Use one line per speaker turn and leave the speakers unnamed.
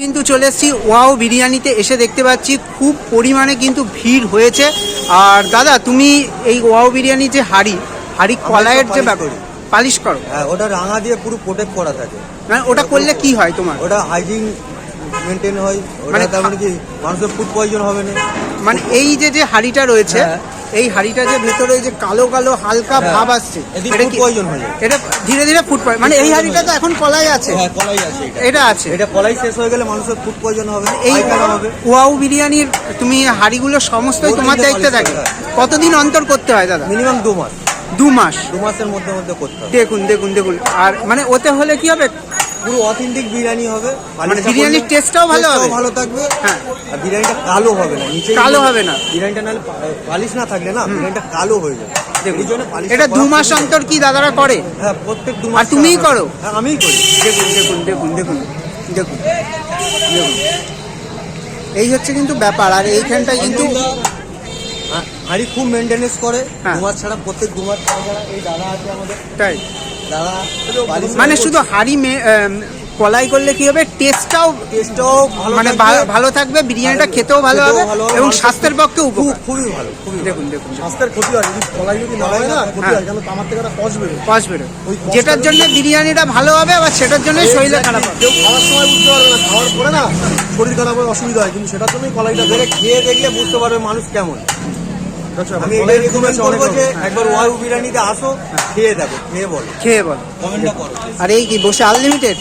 কিন্তু চলে এসেছি ওয়াও বিরিয়ানিতে, এসে দেখতে পাচ্ছি খুব পরিমাণে কিন্তু ভিড় হয়েছে। আর দাদা, তুমি এই ওয়াও বিরিয়ানি যে হাঁড়ি কলাইয়ের যে ব্যাপার পালিশ করো?
হ্যাঁ, ওটা রাঙা দিয়ে পুরো প্রোটেক্ট করা থাকে।
মানে ওটা করলে কি হয় তোমার?
ওটা হাইজিন মেনটেন হয়,
মানে
তার মানে কি মানুষের ফুড পয়জন হবে না।
মানে এই যে হাঁড়িটা রয়েছে, এই হাঁড়িটা যে ভেতরে যে কালো কালো হালকা ভাব আসছে,
এটা কি পয়জন হয়ে যায়?
এটা ধীরে ধীরে ফুড পয়জন, মানে এই হাঁড়িটা তো এখন কলাই আছে।
হ্যাঁ, কলাই আছে,
এটা আছে।
এটা কলাই শেষ হয়ে গেলে মানুষের ফুড পয়জন হবে,
এই
হবে।
ওয়াও বিরিয়ানির তুমি হাঁড়িগুলো সমস্তই তোমার দায়িত্বে থাকে? কতদিন অন্তর করতে হয় দাদা?
মিনিমাম 2 মাস।
2 মাস?
2 মাসের মধ্যে করতে হবে।
দেখুন। আর মানে ওতে হলে কি হবে?
পুরো অথেন্টিক বিরিয়ানি হবে,
মানে বিরিয়ানির টেস্টটাও ভালো হবে,
ভালো থাকবে।
হ্যাঁ,
আর বিরিয়ানিটা কালো হবে না, নিচে
কালো হবে না।
বিরিয়ানিটা নাহলে পালিশ না থাকলে না বিরিয়ানিটা কালো হয়ে যাবে। এই জন্য পালিশ।
এটা 2 মাস অন্তর কি দাদারা করে?
হ্যাঁ, প্রত্যেক 2 মাস।
আর তুমিই করো?
হ্যাঁ, আমিই করি।
দেখুন। এই হচ্ছে কিন্তু ব্যাপার। আর এইখানটায় কিন্তু
হাঁড়ি খুব মেনটেনেন্স করে।
হ্যাঁ।
2 মাস ছাড়া, প্রত্যেক 2 মাস ছাড়া। এই দাদা আছে আমাদের,
তাই
দাদা
মানে শুধু হাঁড়ি কলাই করলে কি হবে? টেস্টটাও মানে ভালো থাকবে, বিরিয়ানিটা খেতেও ভালো হবে এবং স্বাস্থ্যের পক্ষে উপকার।
খুবই ভালো।
দেখুন
স্বাস্থ্যের ক্ষতি হয় যদি কলাই যদি না হয় না, ক্ষতি হয়। কেন তামার থেকে একটা কষ বেরোয়।
কষ বেরোয়, যেটার জন্য বিরিয়ানিটা ভালো হবে, আবার সেটার জন্য শরীরে খারাপ হবে।
কেউ খাওয়ার সময় বুঝতে পারবে না, খাওয়ার পরে না শরীর খারাপ হয়, অসুবিধা হয়, কিন্তু সেটার জন্যই কলাইটা
বেড়ে খেয়ে দেখলে বুঝতে পারবে মানুষ কেমন। আমি
কলাইয়ের
রেকমেন্ড করবো যে একবার ওয়াও বিরিয়ানিতে আসো, খেয়ে দেখো, খেয়ে বলো
খেয়ে বলো।
কমেন্টটা করো।
আর এই কি বসে আনলিমিটেড?